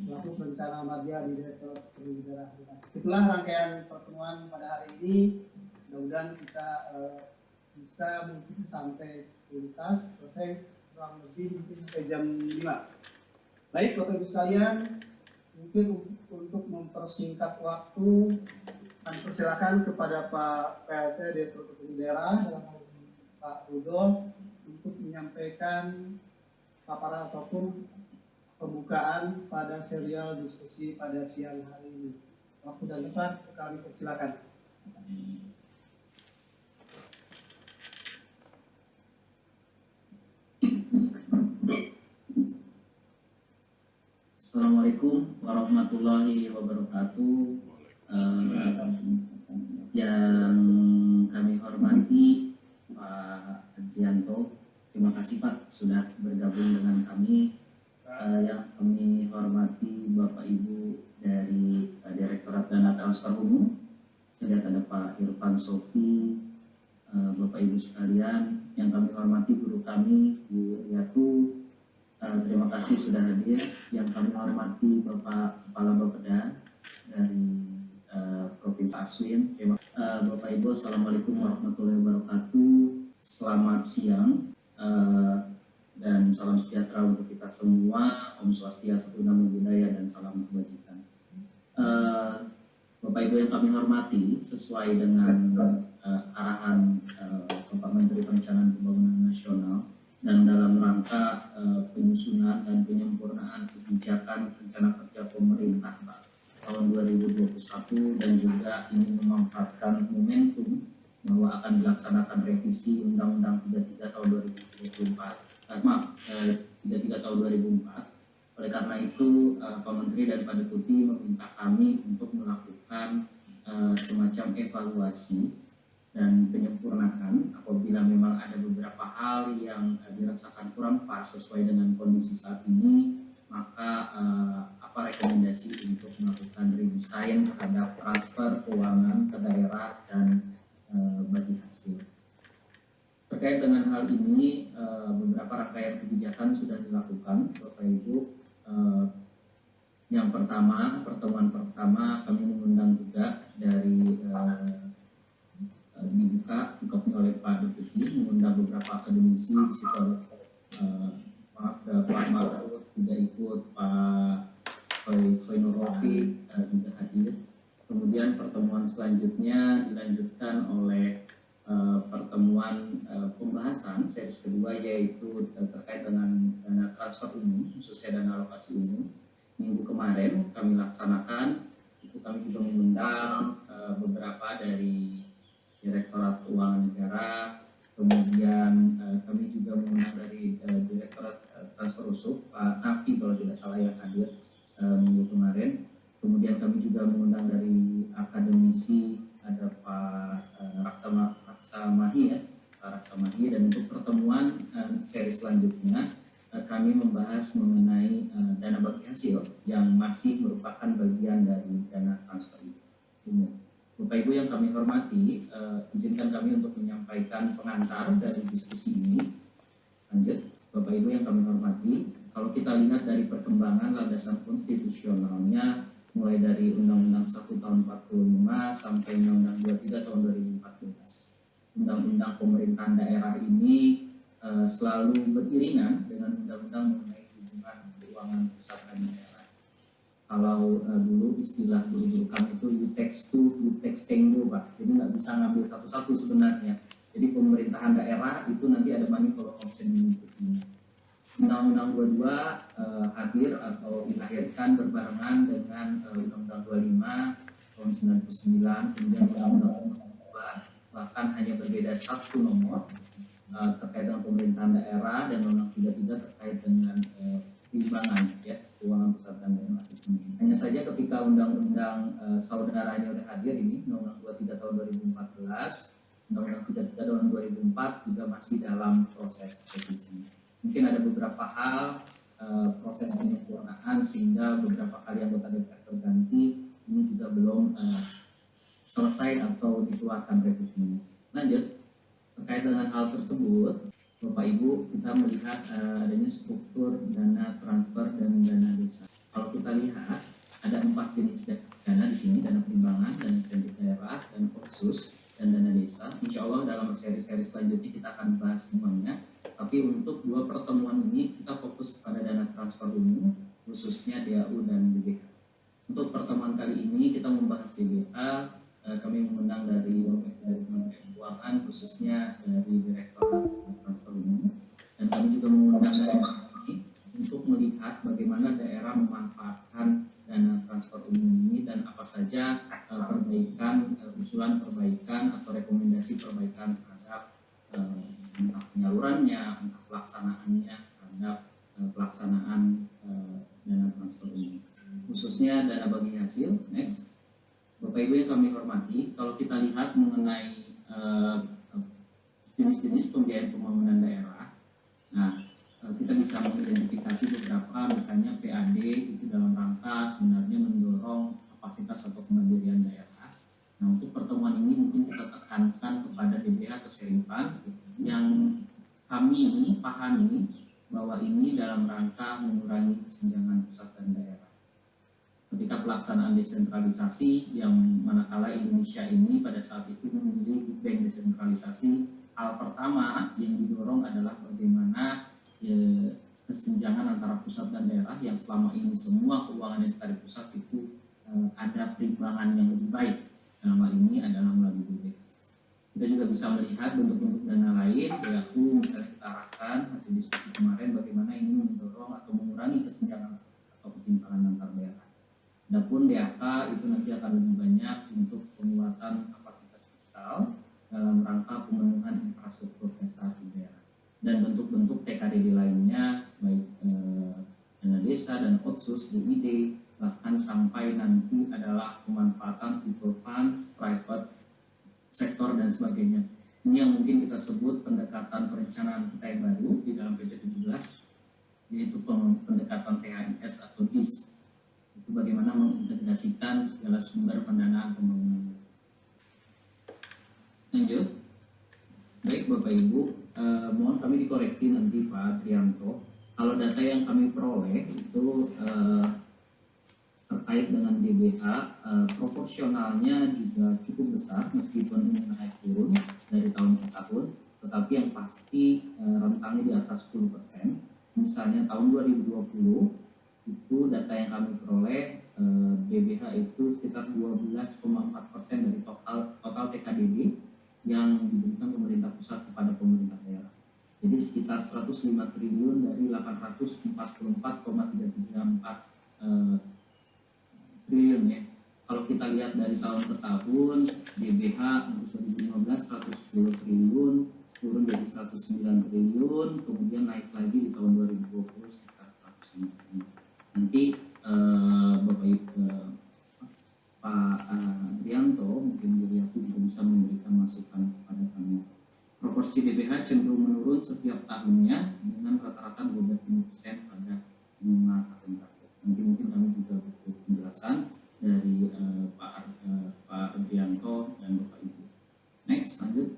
selaku perencana media di Direktorat Daerah. Itulah rangkaian pertemuan pada hari ini. Mudah-mudahan kita bisa mungkin sampai tuntas, selesai kurang lebih mungkin sampai jam 5. Baik Bapak Ibu sekalian, mungkin untuk mempersingkat waktu, kami persilakan kepada Pak PLT Direktur Daerah dalam hal ini Pak Rudo untuk menyampaikan paparan ataupun pembukaan pada serial diskusi pada siang hari ini. Waktu dan tempat kami persilakan. Assalamualaikum warahmatullahi wabarakatuh. Yang kami hormati Pak Adrianto, terima kasih Pak sudah bergabung dengan kami. Yang kami hormati Bapak Ibu dari Direktorat Dana Transfer Umum, saya lihat ada Pak Irfan Sofi, Bapak Ibu sekalian, yang kami hormati guru kami Bu Riyatu. Terima kasih sudah hadir. Yang kami hormati Bapak Kepala Bapeda dari Provinsi Aswin. Bapak Ibu, Assalamualaikum warahmatullahi wabarakatuh. Selamat siang dan salam sejahtera untuk kita semua. Om Swastiastu, Namo Buddhaya, dan salam kebajikan. Bapak Ibu yang kami hormati, sesuai dengan arahan Bapak Menteri Perencanaan Pembangunan Nasional dan dalam rangka penyusunan dan penyempurnaan kebijakan rencana kerja pemerintah tahun 2021, dan juga ingin memanfaatkan momentum bahwa akan dilaksanakan revisi Undang-Undang 33 tahun 2024, 33 tahun 2004. Oleh karena itu, Pak Menteri dan Pak Deputi meminta kami untuk melakukan semacam evaluasi dan penyempurnaan apabila memang ada beberapa hal yang dirasakan kurang pas sesuai dengan kondisi saat ini, maka apa rekomendasi untuk melakukan redesign terhadap transfer keuangan ke daerah dan bagi hasil. Terkait dengan hal ini, beberapa rangkaian kebijakan sudah dilakukan, Bapak Ibu. Yang pertama, pertemuan pertama kami mengundang juga dari dibuka oleh Pak Deputi, mengundang beberapa akademisi. Di situ ada Pak Mahfud tidak ikut, Pak Khoinur Rofi juga hadir. Kemudian pertemuan selanjutnya dilanjutkan oleh pertemuan pembahasan seri kedua, yaitu terkait dengan dana transfer umum, khususnya dana alokasi umum. Minggu kemarin kami laksanakan, itu kami juga mengundang beberapa dari Direktorat Keuangan Negara, kemudian kami juga mengundang dari Direktorat Transfer Usuk, Pak Nafi kalau tidak salah yang hadir minggu kemarin. Kemudian kami juga mengundang dari akademisi, ada Pak Raksamahi, dan untuk pertemuan seri selanjutnya kami membahas mengenai dana bagi hasil yang masih merupakan bagian dari dana transfer umum. Bapak Ibu yang kami hormati, izinkan kami untuk menyampaikan pengantar dari diskusi ini. Lanjut, Bapak Ibu yang kami hormati, kalau kita lihat dari perkembangan landasan konstitusionalnya, mulai dari Undang-Undang 1 tahun 45 sampai Undang-Undang 23 tahun 2014. Undang-Undang pemerintahan daerah ini selalu beriringan dengan undang-undang mengenai hubungan keuangan pusat dan daerah. Kalau dulu istilah guru-guru kami itu you text two, you text tango, Pak. Jadi nggak bisa ngambil satu-satu sebenarnya. Jadi pemerintahan daerah itu nanti ada manifold option mengikutinya. Undang-Undang 22 hadir atau dilahirkan berbarengan dengan Undang-Undang 25 tahun 99, kemudian Undang-Undang 22 bahkan hanya berbeda satu nomor terkait dengan pemerintahan daerah, dan Undang-Undang 33 terkait dengan timbangan ya keuangan pusat dan daerah. Hanya saja ketika undang-undang saudaranya sudah hadir ini, Undang-Undang 23 tahun 2014, Undang-Undang 33 tahun 2004 juga masih dalam proses revisi. Mungkin ada beberapa hal proses penyempurnaan sehingga beberapa kali anggota DPR terganti, ini juga belum selesai atau dikeluarkan revisinya. Lanjut, terkait dengan hal tersebut, Bapak Ibu, kita melihat adanya struktur dana transfer dan dana desa. Kalau kita kita lihat ada 4 jenis dana di sini, dana perimbangan, dana insentif daerah, dan otsus, dan dana desa. Insya Allah dalam seri-seri selanjutnya kita akan bahas semuanya. Tapi untuk 2 pertemuan ini kita fokus pada dana transfer umum, khususnya DAU dan DBH. Untuk pertemuan kali ini kita membahas DBH. Kami mengundang dari Kementerian Keuangan, khususnya dari Direktorat Transfer Umum, dan kami juga mengundang dari ini untuk melihat bagaimana daerah memanfaatkan dana transfer umum ini dan apa saja perbaikan, usulan perbaikan atau rekomendasi perbaikan terhadap entah penyalurannya, entah pelaksanaannya, terhadap pelaksanaan dana transfer umum, khususnya dana bagi hasil. Next, Bapak Ibu yang kami hormati, kalau kita lihat mengenai jenis-jenis pembiayaan pembangunan daerah, nah kita bisa mengidentifikasi beberapa, misalnya PAD itu dalam rangka sebenarnya mendorong kapasitas atau kemandirian daerah. Nah, untuk pertemuan ini mungkin kita tekankan kepada DBH keserifan yang kami pahami bahwa ini dalam rangka mengurangi kesenjangan pusat dan daerah. Ketika pelaksanaan desentralisasi yang manakala Indonesia ini pada saat itu memilih Big Bang desentralisasi, hal pertama yang didorong adalah bagaimana kesenjangan antara pusat dan daerah yang selama ini semua keuangan yang dari pusat itu ada perimbangan yang lebih baik. Dalam hal ini adalah melalui BPK. Kita juga bisa melihat bentuk-bentuk dana lain, yaitu misalnya kita arahkan hasil diskusi kemarin bagaimana ini mendorong atau mengurangi kesenjangan atau ketimpangan antar daerah. Adapun DAK itu nanti akan lebih banyak untuk penguatan kapasitas fiskal dalam rangka pemenuhan infrastruktur dasar di daerah. Dan bentuk-bentuk TKDD lainnya, baik dana desa dan otsus, DID, bahkan sampai nanti adalah pemanfaatan people fund, private sektor dan sebagainya. Ini yang mungkin kita sebut pendekatan perencanaan kita yang baru di dalam PJ 17, yaitu pendekatan THIS atau DIS. Itu bagaimana mengintegrasikan segala sumber pendanaan pembangunan. Lanjut. Baik Bapak Ibu, mohon kami dikoreksi nanti Pak Trianto. Kalau data yang kami peroleh itu terkait dengan DBH, proporsionalnya juga cukup besar meskipun ini naik turun dari tahun ke tahun, tetapi yang pasti rentangnya di atas 10%. Misalnya tahun 2020 itu data yang kami peroleh, DBH itu sekitar 12,4% dari total TKDD yang diberikan pemerintah pusat kepada pemerintah daerah. Jadi sekitar 105 triliun dari 844,334 triliun ya. Kalau kita lihat dari tahun ke tahun, DBH untuk 2015 110 triliun, turun jadi 109 triliun, kemudian naik lagi di tahun 2020 sekitar 105 triliun. Nanti Bapak Ibu Pak Rianto mungkin Yuriati juga bisa memberikan masukan kepada kami. Proporsi DBH cenderung menurun setiap tahunnya dengan rata-rata 12% pada 5 tahun terakhir. Nanti mungkin kami juga butuh penjelasan dari Pak Rianto dan Bapak Ibu. Next, lanjut.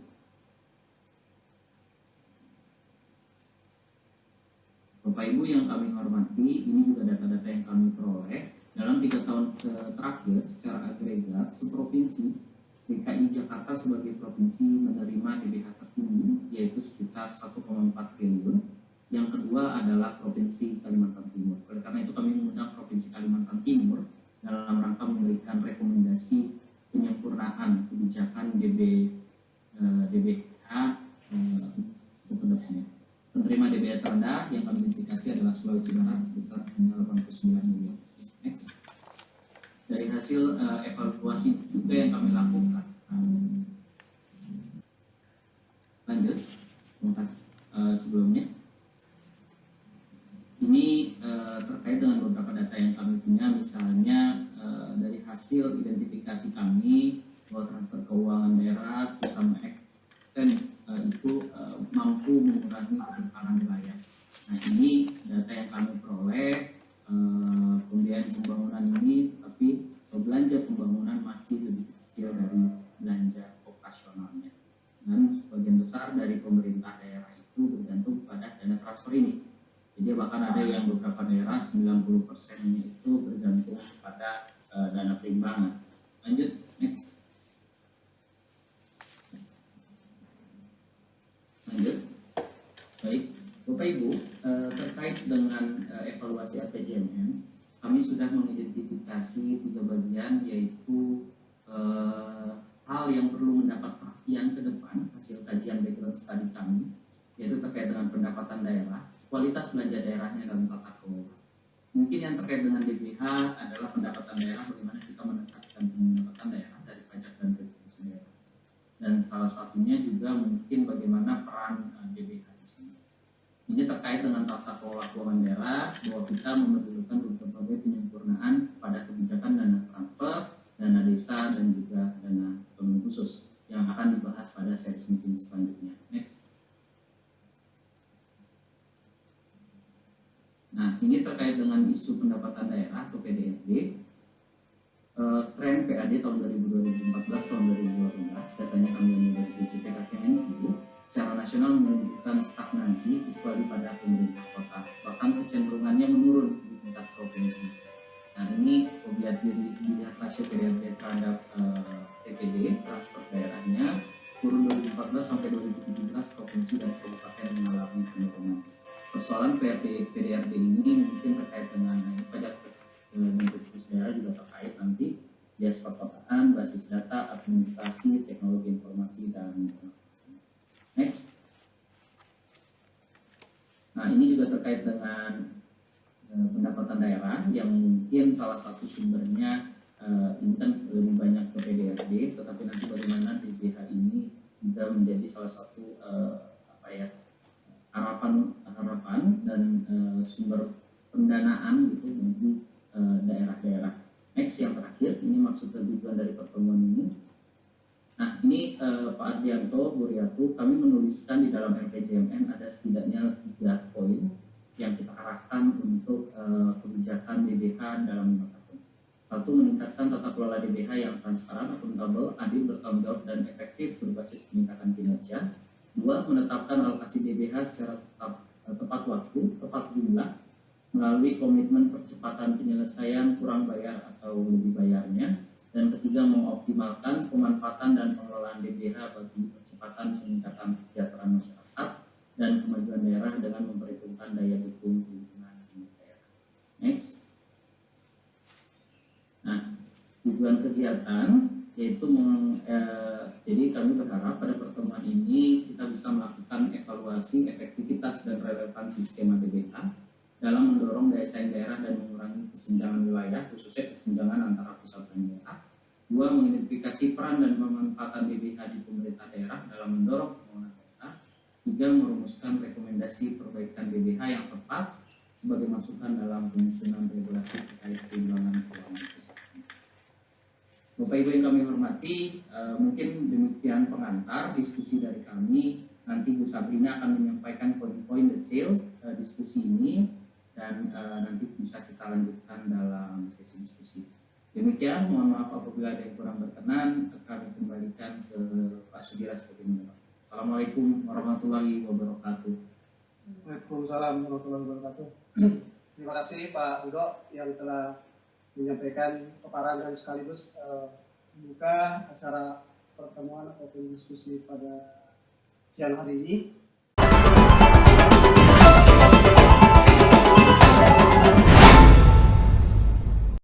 Bapak Ibu yang kami hormati, ini juga data-data yang kami peroleh. Dalam 3 tahun terakhir, secara agregat, seprovinsi DKI Jakarta sebagai provinsi menerima DBH tertinggi, yaitu sekitar 1,4 triliun. Yang kedua adalah Provinsi Kalimantan Timur. Oleh karena itu kami mengundang Provinsi Kalimantan Timur dalam rangka memberikan rekomendasi penyempurnaan kebijakan DBH untuk kedepannya. Penerima DBH terendah yang kami identifikasi adalah Sulawesi Barat sebesar 89 miliar. Next. Dari hasil evaluasi juga yang kami lakukan. Lanjut. Terima kasih. Sebelumnya ini terkait dengan beberapa data yang kami punya, misalnya dari hasil identifikasi kami bahwa transfer keuangan daerah bersama extend itu mampu mengurangi ketimpangan wilayah. Nah, ini data yang kami peroleh. Pembiayaan pembangunan ini, tapi belanja pembangunan masih lebih kecil dari belanja operasionalnya, dan sebagian besar dari pemerintah daerah itu bergantung pada dana transfer ini. Jadi bahkan ada yang beberapa daerah 90%-nya itu bergantung mengidentifikasi 3 bagian, yaitu hal yang perlu mendapat perhatian ke depan hasil kajian background study kami, yaitu terkait dengan pendapatan daerah, kualitas belanja daerahnya, dan tata kelola. Mungkin yang terkait dengan DBH adalah pendapatan daerah, bagaimana kita meningkatkan pendapatan daerah dari pajak dan retribusi daerah. Dan salah satunya juga mungkin bagaimana peran DBH di sini. Ini terkait dengan tata kelola keuangan daerah, bahwa kita memerlukan berbagai penyempurnaan pada kebijakan dana transfer, dana desa, dan juga dana otonomi khusus yang akan dibahas pada seri meeting selanjutnya. Next. Nah, ini terkait dengan isu pendapatan daerah atau PDRD. Tren PAD tahun 2014 tahun 2018, datanya kami ambil dari DCPK Kemenku, secara nasional menunjukkan stagnasi kecuali pada pemerintah kota, bahkan kecenderungannya menurun di tingkat provinsi. Nah, ini dilihat rasio PDRD terhadap TPD, transfer daerahnya, turun 2014 sampai 2017 provinsi dan kabupaten mengalami penurunan. Persoalan PDRD ini mungkin terkait dengan pajak retribusi daerah, juga terkait nanti bias perkotaan, basis data, administrasi, teknologi informasi, dan inovasi. Next. Nah, ini juga terkait dengan pendapatan daerah yang mungkin salah satu sumbernya ini kan lebih banyak ke PDRD, tetapi nanti bagaimana DBH ini juga menjadi salah satu harapan dan sumber pendanaan gitu bagi daerah-daerah. Next, yang terakhir, ini maksud dan tujuan dari pertemuan ini. Nah, ini Pak Ardianto, Bu Riatu, kami menuliskan di dalam RPJMN ada setidaknya 3 poin yang kita arahkan untuk kebijakan DBH dalam 5 tahun. 1, meningkatkan tata kelola DBH yang transparan, akuntabel, adil, bertanggung jawab, dan efektif berbasis peningkatan kinerja. 2, menetapkan alokasi DBH secara tepat waktu, tepat jumlah, melalui komitmen percepatan penyelesaian kurang bayar atau lebih bayarnya. Dan ketiga, mengoptimalkan pemanfaatan dan pengelolaan DBH bagi percepatan peningkatan kesejahteraan masyarakat dan kemajuan daerah dengan memperhitungkan daya dukung lingkungan di daerah. Next. Nah, tujuan kegiatan yaitu jadi kami berharap pada pertemuan ini kita bisa melakukan evaluasi efektivitas dan relevansi skema DBH dalam mendorong daya saing daerah dan mengurangi kesenjangan wilayah, khususnya kesenjangan antara pusat dan daerah. 2, mengidentifikasi peran dan pemanfaatan DBH di pemerintah daerah dalam mendorong pembangunan daerah. 3, merumuskan rekomendasi perbaikan DBH yang tepat sebagai masukan dalam penyusunan regulasi terkait perimbangan keuangan pusat. Bapak Ibu yang kami hormati, mungkin demikian pengantar diskusi dari kami. Nanti Bu Sabrina akan menyampaikan poin-poin detail diskusi ini, dan nanti bisa kita lanjutkan dalam sesi diskusi. Demikian, mohon maaf apabila ada yang kurang berkenan. Kami kembalikan ke Pak Sudira seperti ini. Assalamualaikum warahmatullahi wabarakatuh. Waalaikumsalam warahmatullahi wabarakatuh. Terima kasih Pak Udo yang telah menyampaikan paparan dan sekaligus membuka acara pertemuan ataupun diskusi pada siang hari ini.